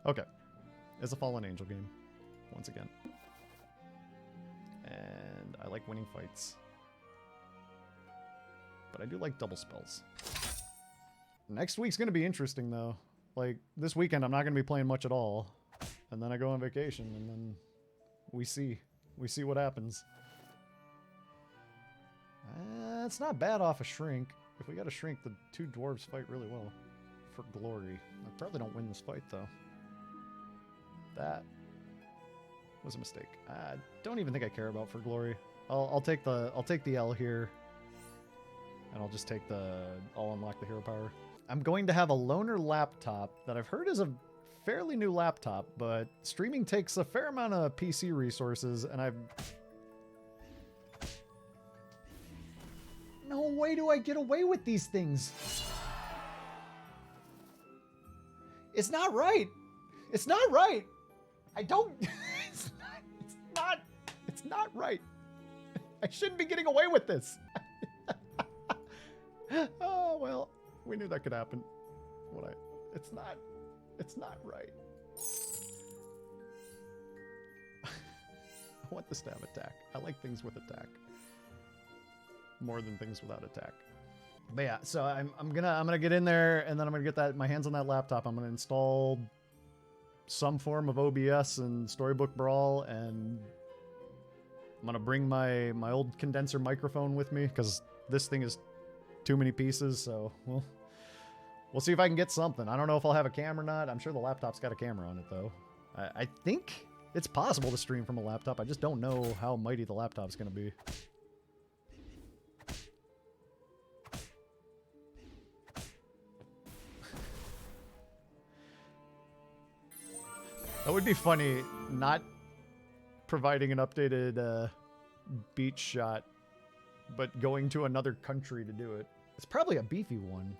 Okay. It's a Fallen Angel game. Once again. And I like winning fights. But I do like double spells. Next week's going to be interesting, though. Like, this weekend I'm not going to be playing much at all. And then I go on vacation, and then we see. We see what happens. It's not bad off a shrink. If we got a shrink, the two dwarves fight really well. For glory. I probably don't win this fight, though. That was a mistake. I don't even think I care about for glory. I'll take the L here. And I'll just take I'll unlock the hero power. I'm going to have a loaner laptop that I've heard is a fairly new laptop, but streaming takes a fair amount of PC resources, and no way do I get away with these things. It's not right. It's not right. I don't... It's not right. I shouldn't be getting away with this. Oh, well, we knew that could happen. It's not right. I want this to have attack. I like things with attack more than things without attack. But yeah, so I'm gonna get in there, and then I'm gonna get my hands on that laptop. I'm gonna install some form of OBS and Storybook Brawl, and I'm gonna bring my old condenser microphone with me because this thing is too many pieces. So we'll see if I can get something. I don't know if I'll have a camera or not. I'm sure the laptop's got a camera on it though. I think it's possible to stream from a laptop. I just don't know how mighty the laptop's gonna be. That would be funny, not providing an updated beach shot, but going to another country to do it. It's probably a beefy one.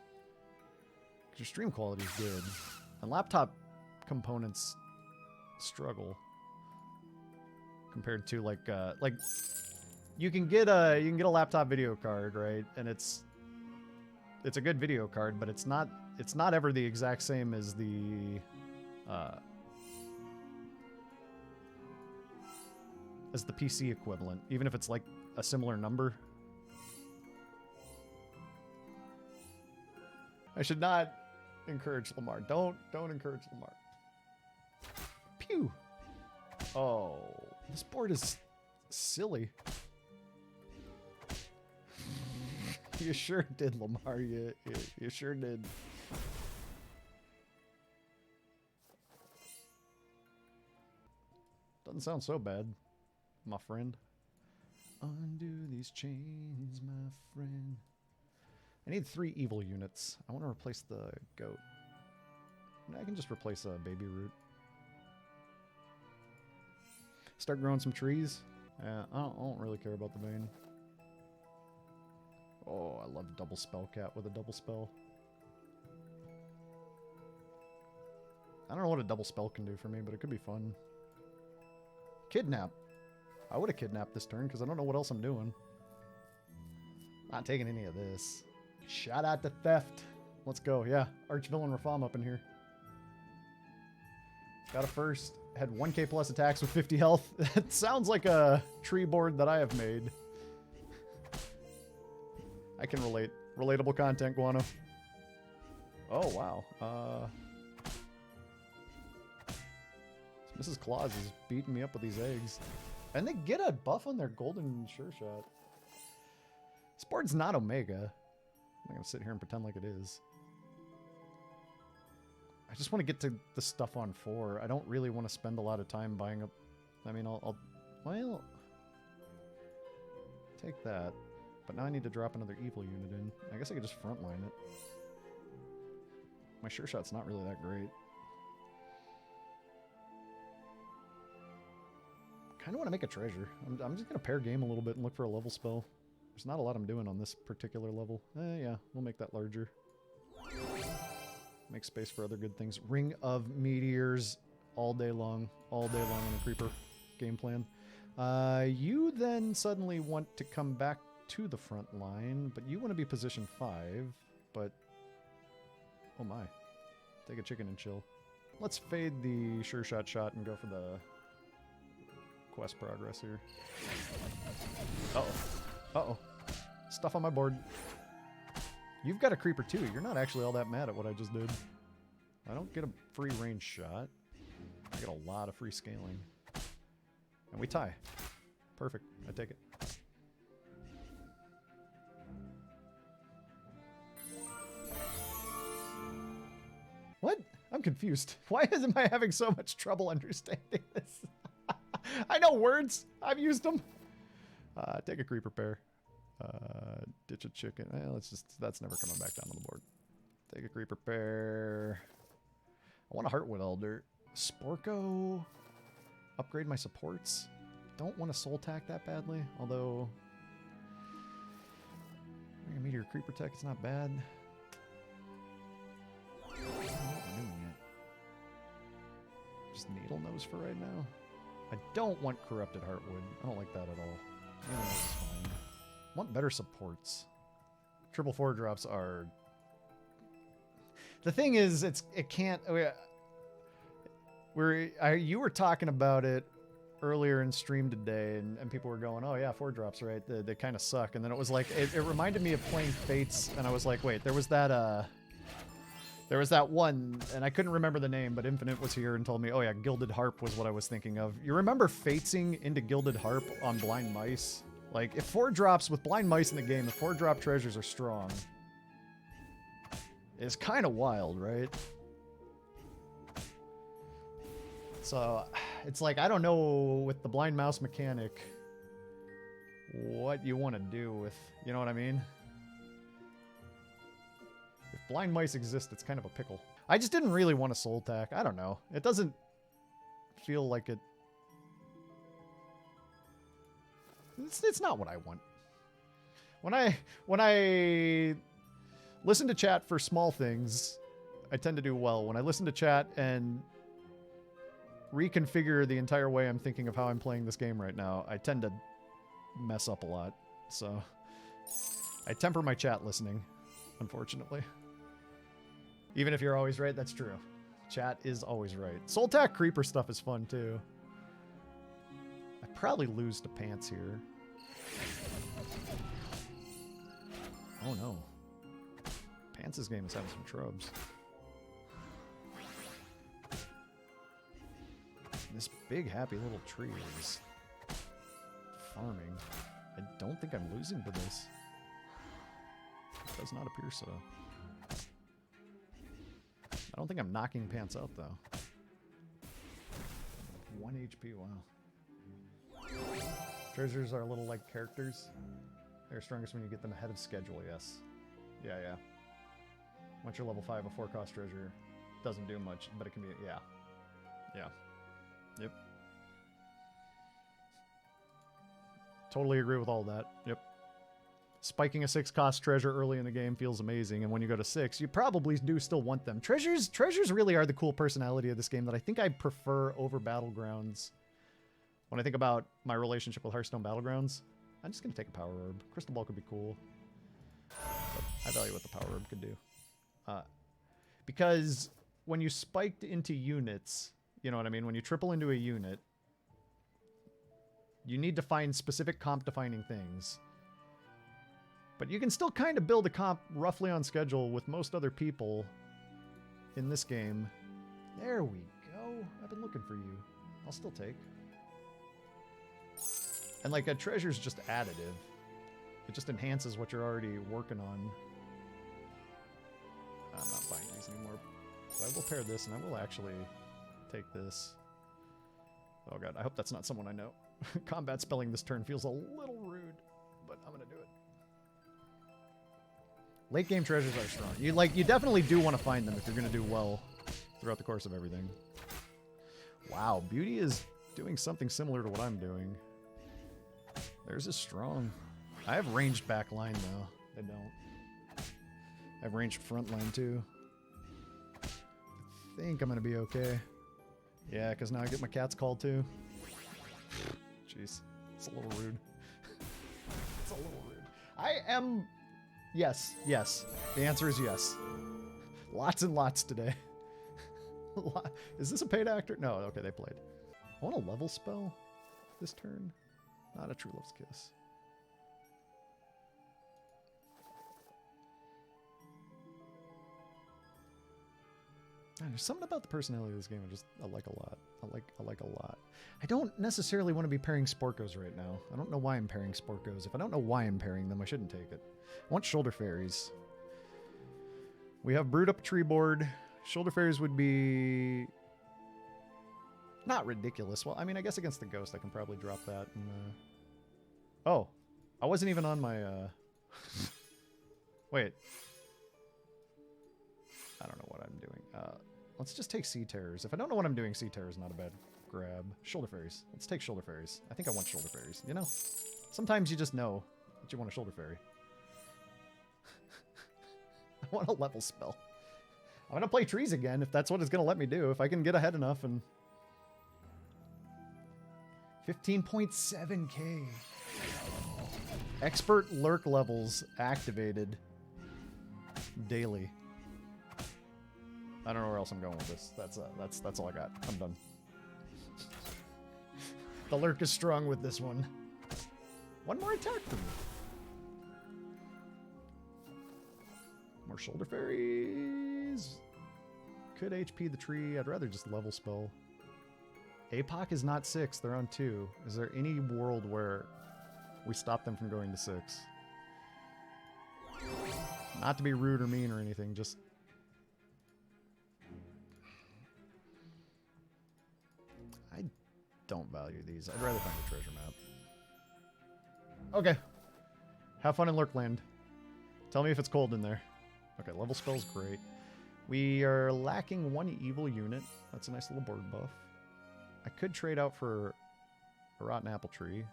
Because your stream quality is good. And laptop components struggle. Compared to like you can get a laptop video card, right? And it's a good video card, but it's not ever the exact same as the PC equivalent, even if it's like a similar number. I should not encourage Lamar. Don't encourage Lamar. Pew! Oh, this board is silly. You sure did, Lamar. You sure did. Doesn't sound so bad, my friend. Undo these chains, my friend. I need 3 evil units. I want to replace the goat. I can just replace a baby root. Start growing some trees. I don't really care about the vein. Oh, I love double spell cat with a double spell. I don't know what a double spell can do for me, but it could be fun. Kidnap. I would have kidnapped this turn because I don't know what else I'm doing. Not taking any of this. Shout out to theft. Let's go. Yeah, Archvillain Rafam up in here. Got a first. Had 1k plus attacks with 50 health. It sounds like a tree board that I have made. I can relate. Relatable content, Guano. Oh, wow. Mrs. Claus is beating me up with these eggs. And they get a buff on their golden sure shot. This board's not Omega. I'm not going to sit here and pretend like it is. I just want to get to the stuff on 4. I don't really want to spend a lot of time buying up... I mean, well... Take that. But now I need to drop another evil unit in. I guess I could just frontline it. My sure shot's not really that great. Kind of want to make a treasure. I'm just going to pair game a little bit and look for a level spell. There's not a lot I'm doing on this particular level. Yeah, we'll make that larger. Make space for other good things. Ring of Meteors all day long. All day long in a creeper game plan. You then suddenly want to come back to the front line, but you want to be position 5, but... Oh my. Take a chicken and chill. Let's fade the sure shot and go for the quest progress here. Uh-oh. Uh-oh. Stuff on my board. You've got a creeper too. You're not actually all that mad at what I just did. I don't get a free range shot. I get a lot of free scaling. And we tie. Perfect. I take it. What? I'm confused. Why am I having so much trouble understanding this? I know words. I've used them. Take a creeper pair. Ditch a chicken. Let's just, that's never coming back down on the board. Take a creeper pair. I want a Heartwood Elder. Sporko. Upgrade my supports. Don't want to soul tack that badly, although a meteor creeper tech, it's not bad. I don't know what we're doing yet. Just needle nose for right now. I don't want corrupted Heartwood. I don't like that at all. Needle nose is fine. I want better supports. Triple 4-drops are. The thing is, it can't. You were talking about it earlier in stream today, and people were going, "Oh yeah, 4-drops, right? They kind of suck." And then it was like, it reminded me of playing Fates, and I was like, "Wait, there was that one, and I couldn't remember the name, but Infinite was here and told me, oh yeah, Gilded Harp was what I was thinking of." You remember Fatesing into Gilded Harp on Blind Mice? Like, if 4-drops with Blind Mice in the game, if 4-drop treasures are strong, it's kind of wild, right? So, it's like, I don't know with the Blind Mouse mechanic what you want to do with, you know what I mean? If Blind Mice exist, it's kind of a pickle. I just didn't really want a soul tack. I don't know. It doesn't feel like it... It's not what I want. When I listen to chat for small things, I tend to do well. When I listen to chat and reconfigure the entire way I'm thinking of how I'm playing this game right now, I tend to mess up a lot. So I temper my chat listening, unfortunately. Even if you're always right, that's true. Chat is always right. Soul Tack Creeper stuff is fun too. I probably lose to Pants here. Oh no. Pants' game is having some trubs. This big happy little tree is farming. I don't think I'm losing to this. It does not appear so. I don't think I'm knocking Pants out though. 1 HP, wow. Treasures are a little like characters. They're strongest when you get them ahead of schedule, yes. Yeah, yeah. Once you're level 5, a 4-cost treasure doesn't do much, but it can be, yeah. Yeah. Yep. Totally agree with all that. Yep. Spiking a 6-cost treasure early in the game feels amazing, and when you go to 6, you probably do still want them. Treasures really are the cool personality of this game that I think I prefer over Battlegrounds. When I think about my relationship with Hearthstone Battlegrounds, I'm just going to take a Power Orb. Crystal Ball could be cool, but I value what the Power Orb could do. Because when you spiked into units, you know what I mean? When you triple into a unit, you need to find specific comp-defining things. But you can still kind of build a comp roughly on schedule with most other people in this game. There we go. I've been looking for you. I'll still take. And like a treasure's just additive. It just enhances what you're already working on. I'm not buying these anymore. So I will pair this, and I will actually take this. Oh god, I hope that's not someone I know. Combat spelling this turn feels a little rude, but I'm gonna do it. Late game treasures are strong. You definitely do want to find them if you're gonna do well throughout the course of everything. Wow, Beauty is doing something similar to what I'm doing. Theirs is strong. I have ranged back line though. I don't. I have ranged front line too. I think I'm gonna be okay. Yeah, because now I get my cat's called too. Jeez, it's a little rude. It's a little rude. I am... Yes, yes. The answer is yes. Lots and lots today. Is this a paid actor? No, okay, they played. I want a level spell this turn. Not a True Love's Kiss. There's something about the personality of this game I like a lot. I like a lot. I don't necessarily want to be pairing Sporkos right now. I don't know why I'm pairing Sporkos. If I don't know why I'm pairing them, I shouldn't take it. I want Shoulder Fairies. We have brewed up a tree board. Shoulder Fairies would be not ridiculous. Well, I mean, I guess against the Ghost, I can probably drop that. And, oh, I wasn't even on my... Wait. I don't know what I'm doing. Let's just take Sea Terrors. If I don't know what I'm doing, Sea Terror is not a bad grab. Shoulder Fairies. Let's take Shoulder Fairies. I think I want Shoulder Fairies. You know? Sometimes you just know that you want a Shoulder Fairy. I want a level spell. I'm going to play trees again if that's what it's going to let me do. If I can get ahead enough and... 15.7k. Expert lurk levels activated daily. I don't know where else I'm going with this. That's all I got. I'm done. The lurk is strong with this one. One more attack for me. More Shoulder Fairies. Could HP the tree. I'd rather just level spell. APOC is not 6. They're on 2. Is there any world where we stop them from going to 6? Not to be rude or mean or anything, just... I don't value these. I'd rather find a treasure map. Okay. Have fun in Lurkland. Tell me if it's cold in there. Okay, level spell's great. We are lacking 1 evil unit. That's a nice little board buff. I could trade out for a rotten apple tree.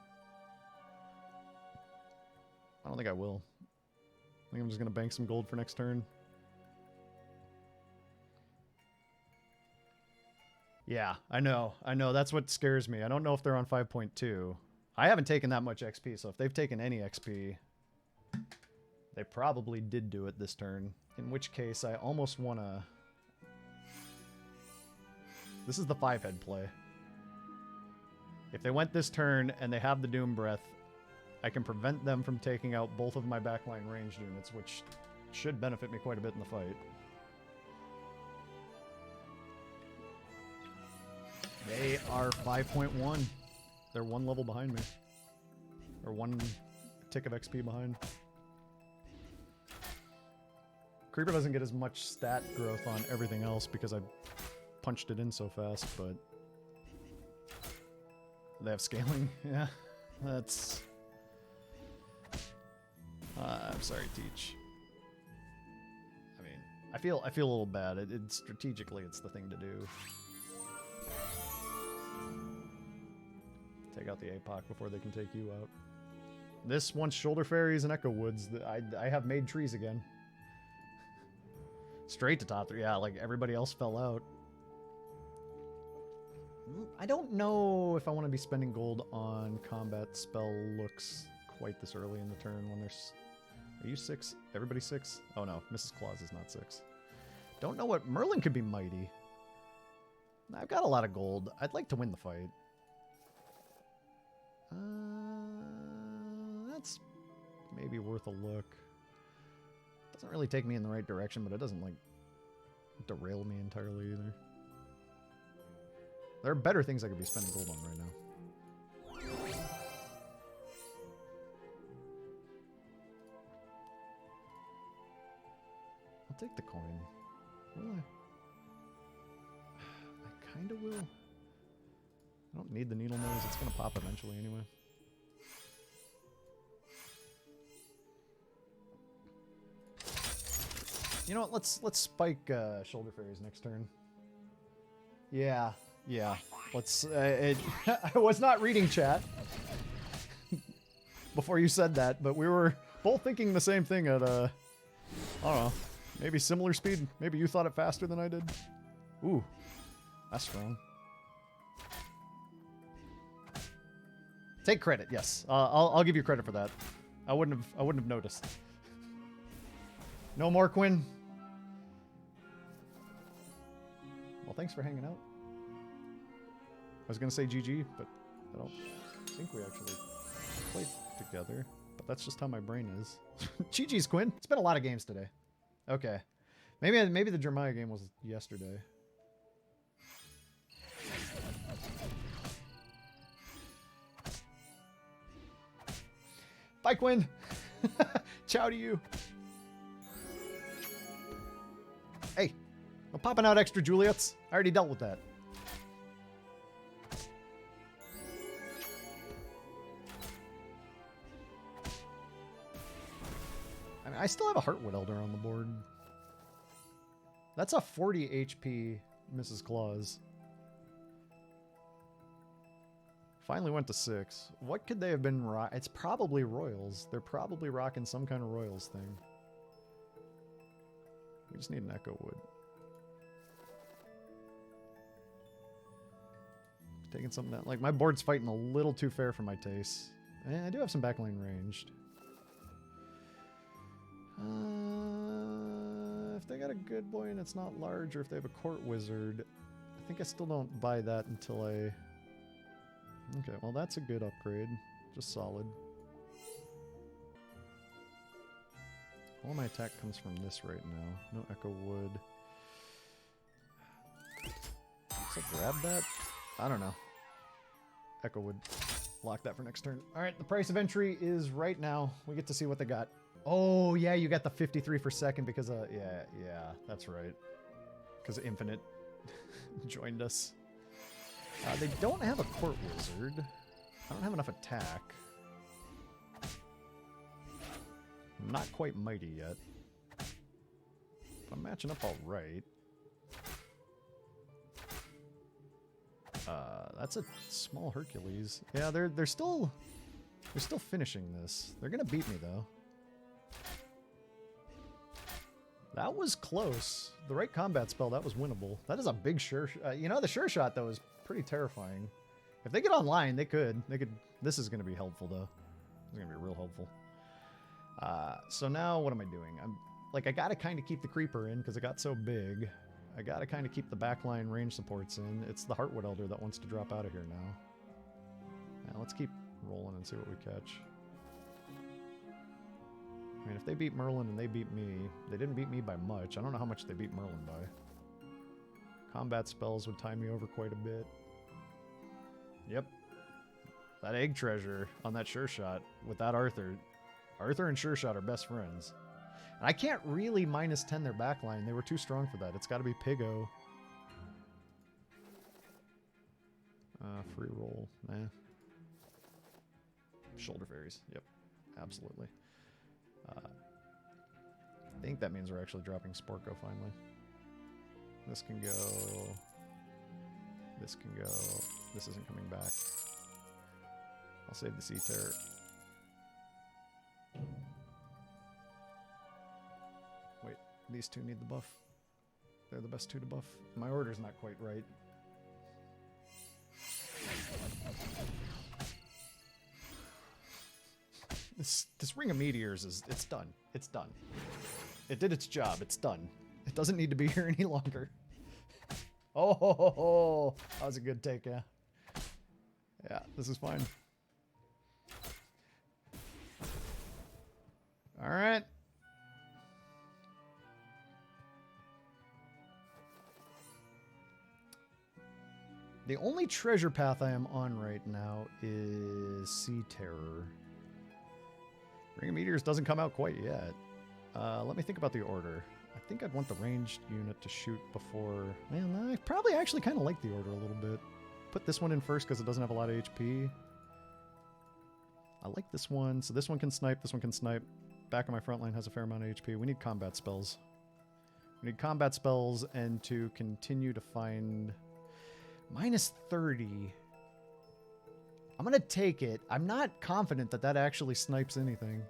I don't think I will. I think I'm just going to bank some gold for next turn. Yeah, I know. I know. That's what scares me. I don't know if they're on 5.2. I haven't taken that much XP, so if they've taken any XP, they probably did do it this turn. In which case, I almost want to... This is the 5-head play. If they went this turn and they have the Doom Breath, I can prevent them from taking out both of my backline ranged units, which should benefit me quite a bit in the fight. They are 5.1. They're 1 level behind me. Or 1 tick of XP behind. Creeper doesn't get as much stat growth on everything else because I punched it in so fast, but... They have scaling? Yeah. That's... I'm sorry, Teach. I mean, I feel a little bad. Strategically, it's the thing to do. Take out the APOC before they can take you out. This wants Shoulder Fairies and Echo Woods. I have made trees again. Straight to top 3. Yeah, like everybody else fell out. I don't know if I want to be spending gold on combat spell looks quite this early in the turn when there's... Are you 6? Everybody 6? Oh no, Mrs. Claus is not 6. Don't know what... Merlin could be mighty. I've got a lot of gold. I'd like to win the fight. That's maybe worth a look. Doesn't really take me in the right direction, but it doesn't, like, derail me entirely either. There are better things I could be spending gold on right now. I'll take the coin. Will I? I kind of will. I don't need the needle nose. It's going to pop eventually anyway. You know what? Let's spike Shoulder Fairies next turn. Yeah. Let's... I was not reading chat before you said that, but we were both thinking the same thing at, I don't know, maybe similar speed. Maybe you thought it faster than I did. Ooh, that's strong. Take credit, yes. I'll give you credit for that. I wouldn't have noticed. No more, Quinn. Well, thanks for hanging out. I was going to say GG, but I don't think we actually played together. But that's just how my brain is. GG's, Quinn. It's been a lot of games today. Okay. Maybe the Jeremiah game was yesterday. Bye, Quinn. Ciao to you. Hey, I'm popping out extra Juliets. I already dealt with that. I mean, I still have a Heartwood Elder on the board. That's a 40 HP Mrs. Claus. Finally went to 6. What could they have been It's probably Royals. They're probably rocking some kind of Royals thing. We just need an Echo Wood. Taking something down. Like, my board's fighting a little too fair for my taste. I do have some backlane ranged. If they got a good boy and it's not large, or if they have a court wizard, I think I still don't buy that until I... Okay, well that's a good upgrade. Just solid. All my attack comes from this right now. No Echo Wood. So grab that? I don't know. Echo Wood. Lock that for next turn. Alright, the price of entry is right now. We get to see what they got. Oh, yeah, you got the 53 for second because, yeah, that's right. Because Infinite joined us. They don't have a Court Wizard. I don't have enough attack. I'm not quite mighty yet. But I'm matching up all right. That's a small Hercules. Yeah, they're still finishing this. They're gonna beat me though. That was close. The right combat spell, that was winnable. That is a big sure shot. You know, the sure shot though is pretty terrifying. If they get online, they could. This is gonna be helpful though. It's gonna be real helpful. So now what am I doing? I gotta kind of keep the creeper in because it got so big. I gotta kind of keep the backline range supports in. It's the Heartwood Elder that wants to drop out of here now. Now let's keep rolling and see what we catch. I mean, if they beat Merlin and they beat me, they didn't beat me by much. I don't know how much they beat Merlin by. Combat spells would tie me over quite a bit. Yep. That egg treasure on that sure shot with that Arthur. Arthur and sure shot are best friends. And I can't really minus 10 their backline. They were too strong for that. It's got to be Pigo. Free roll. Nah. Shoulder fairies. Yep. Absolutely. I think that means we're actually dropping Sporko finally. This can go. This can go. This isn't coming back. I'll save the Sea Terror. Wait, these two need the buff. They're the best two to buff. My order's not quite right. This Ring of Meteors it's done. It's done. It did its job. It's done. It doesn't need to be here any longer. Oh, that was a good take, yeah. Yeah, this is fine. All right. The only treasure path I am on right now is Sea Terror. Ring of Meteors doesn't come out quite yet. Let me think about the order. I think I'd want the ranged unit to shoot before... Man, I probably actually kind of like the order a little bit. Put this one in first because it doesn't have a lot of HP. I like this one. So this one can snipe, this one can snipe. Back of my front line has a fair amount of HP. We need combat spells. We need combat spells and to continue to find... Minus 30. I'm going to take it. I'm not confident that that actually snipes anything.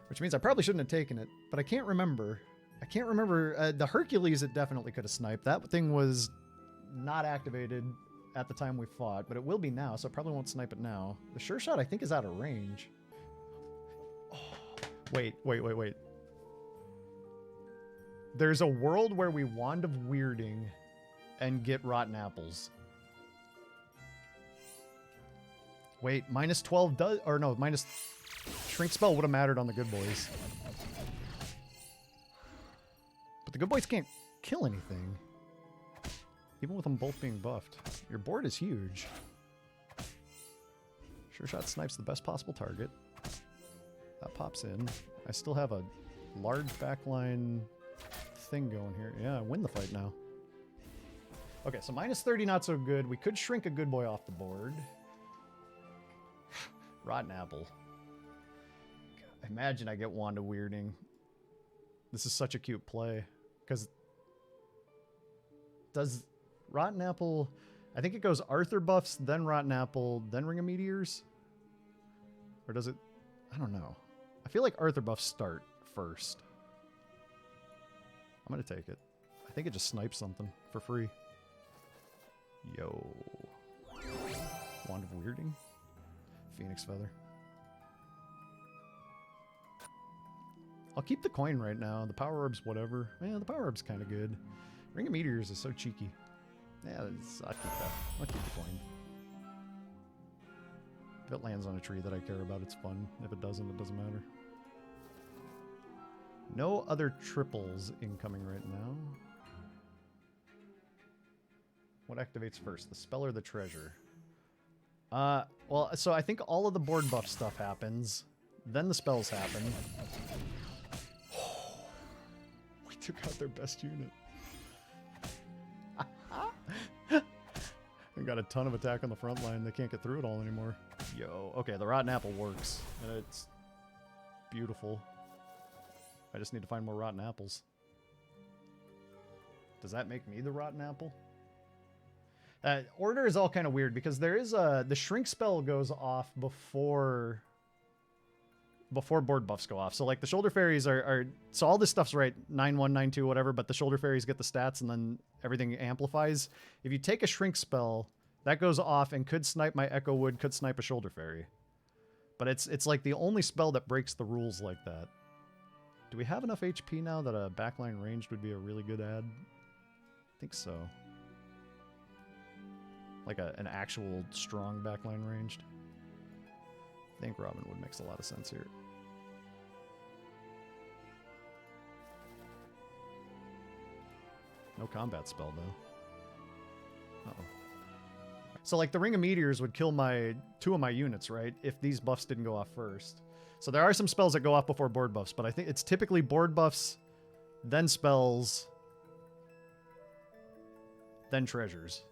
Which means I probably shouldn't have taken it, but I can't remember. I can't remember. The Hercules, it definitely could have sniped. That thing was not activated at the time we fought, but it will be now, so I probably won't snipe it now. The sure shot, I think, is out of range. Oh, wait. There's a world where we Wand of Weirding and get rotten apples. Wait, minus 12 does... Or no, minus... Shrink spell would have mattered on the good boys. But the good boys can't kill anything. Even with them both being buffed. Your board is huge. Sure Shot snipes the best possible target. That pops in. I still have a large backline thing going here. Yeah, I win the fight now. Okay, so minus 30 not so good. We could shrink a good boy off the board. Rotten apple. God, imagine I get Wand of Weirding. This is such a cute play. Because does Rotten Apple... I think it goes Arthur buffs, then Rotten Apple, then Ring of Meteors? Or does it... I don't know. I feel like Arthur buffs start first. I'm going to take it. I think it just snipes something for free. Yo. Wand of Weirding? Phoenix Feather. I'll keep the coin right now. The Power Orb's whatever. Yeah, the Power Orb's kind of good. Ring of Meteors is so cheeky. Yeah, I'll keep that. I'll keep the coin. If it lands on a tree that I care about, it's fun. If it doesn't, it doesn't matter. No other triples incoming right now. What activates first? The spell or the treasure? Well, so I think all of the board buff stuff happens. Then the spells happen. We took out their best unit. They got a ton of attack on the front line. They can't get through it all anymore. Yo, okay, the Rotten Apple works. And it's beautiful. I just need to find more Rotten Apples. Does that make me the Rotten Apple? Order is all kind of weird because there is the shrink spell goes off before board buffs go off. So like the shoulder fairies are so all this stuff's right 9-1, 9-2, whatever, but the shoulder fairies get the stats and then everything amplifies. If you take a shrink spell, that goes off and could snipe my Echo Wood, could snipe a shoulder fairy. But it's like the only spell that breaks the rules like that. Do we have enough HP now that a backline ranged would be a really good ad? I think so. Like an actual strong backline ranged. I think Robin Wood makes a lot of sense here. No combat spell, though. Uh-oh. So, like, the Ring of Meteors would kill two of my units, right? If these buffs didn't go off first. So there are some spells that go off before board buffs, but I think it's typically board buffs, then spells, then treasures.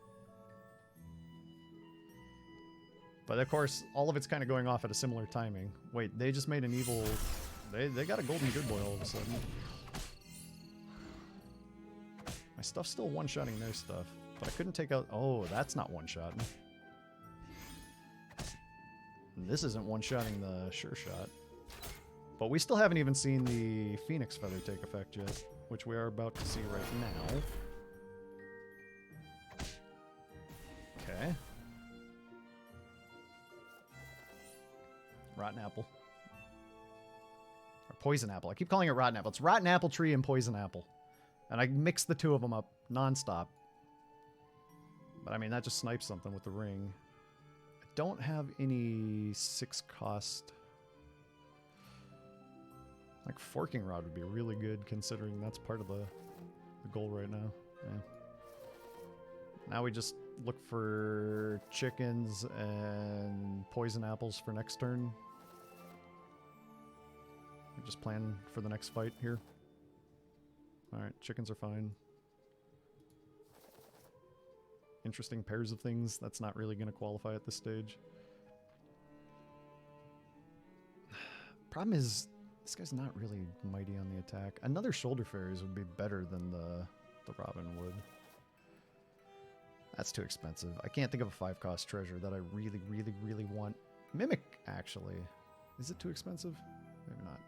But of course, all of it's kind of going off at a similar timing. Wait, they just made an evil... They got a golden good boy all of a sudden. My stuff's still one-shotting their stuff, but I couldn't take out... Oh, that's not one-shotting. This isn't one-shotting the sure shot. But we still haven't even seen the Phoenix Feather take effect yet, which we are about to see right now. Okay. Rotten Apple. Or Poison Apple. I keep calling it Rotten Apple. It's Rotten Apple Tree and Poison Apple. And I mix the two of them up nonstop. But I mean, that just snipes something with the ring. I don't have any 6 cost. Like Forking Rod would be really good considering that's part of the goal right now. Yeah. Now we just look for chickens and poison apples for next turn. We just plan for the next fight here. Alright, chickens are fine. Interesting pairs of things. That's not really going to qualify at this stage. Problem is, this guy's not really mighty on the attack. Another Shoulder Fairies would be better than the Robin would. That's too expensive. I can't think of a 5-cost treasure that I really, really, really want. Mimic, actually. Is it too expensive? Maybe not.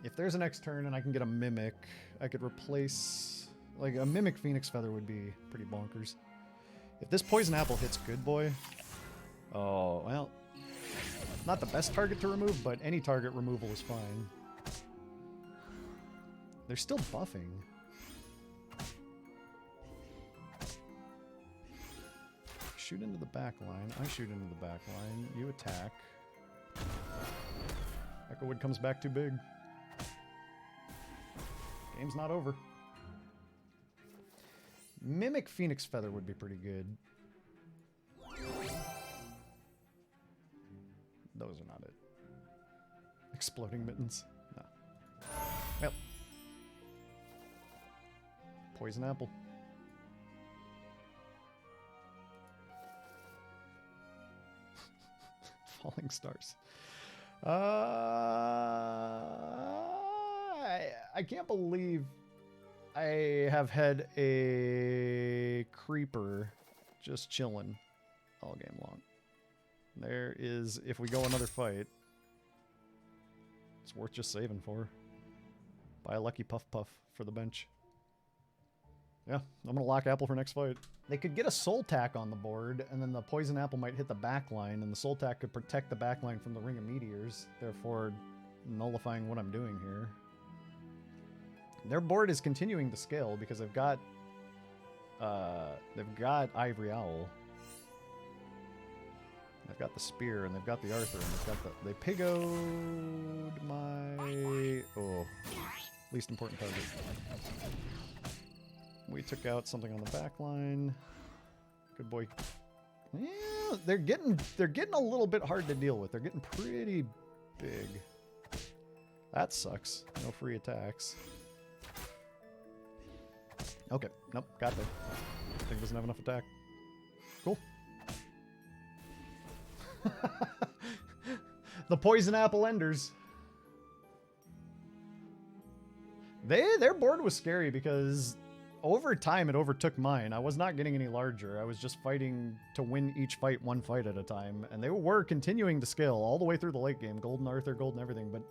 If there's a next turn and I can get a Mimic, I could replace... Like, a Mimic Phoenix Feather would be pretty bonkers. If this Poison Apple hits Good Boy... Oh, well... Not the best target to remove, but any target removal is fine. They're still buffing. Shoot into the back line. I shoot into the back line. You attack. Echowood comes back too big. Game's not over. Mimic Phoenix Feather would be pretty good. Those are not it. Exploding Mittens? No. Well. Poison Apple. Falling Stars. I can't believe I have had a creeper just chilling all game long. There is, if we go another fight, it's worth just saving for. Buy a lucky Puff Puff for the bench. Yeah, I'm gonna lock Apple for next fight. They could get a Soul Tack on the board, and then the Poison Apple might hit the back line, and the Soul Tack could protect the back line from the Ring of Meteors, therefore nullifying what I'm doing here. Their board is continuing to scale because they've got Ivory Owl. They've got the Spear, and they've got the Arthur, and they've got the... They Pigoed my... Oh. Least important target. We took out something on the back line. Good boy. Yeah, they're getting a little bit hard to deal with. They're getting pretty big. That sucks. No free attacks. Okay. Nope. Got there. Thing doesn't have enough attack. Cool. The Poison Apple Enders. Their board was scary because over time it overtook mine. I was not getting any larger. I was just fighting to win each fight one fight at a time. And they were continuing to scale all the way through the late game. Golden Arthur, golden everything. But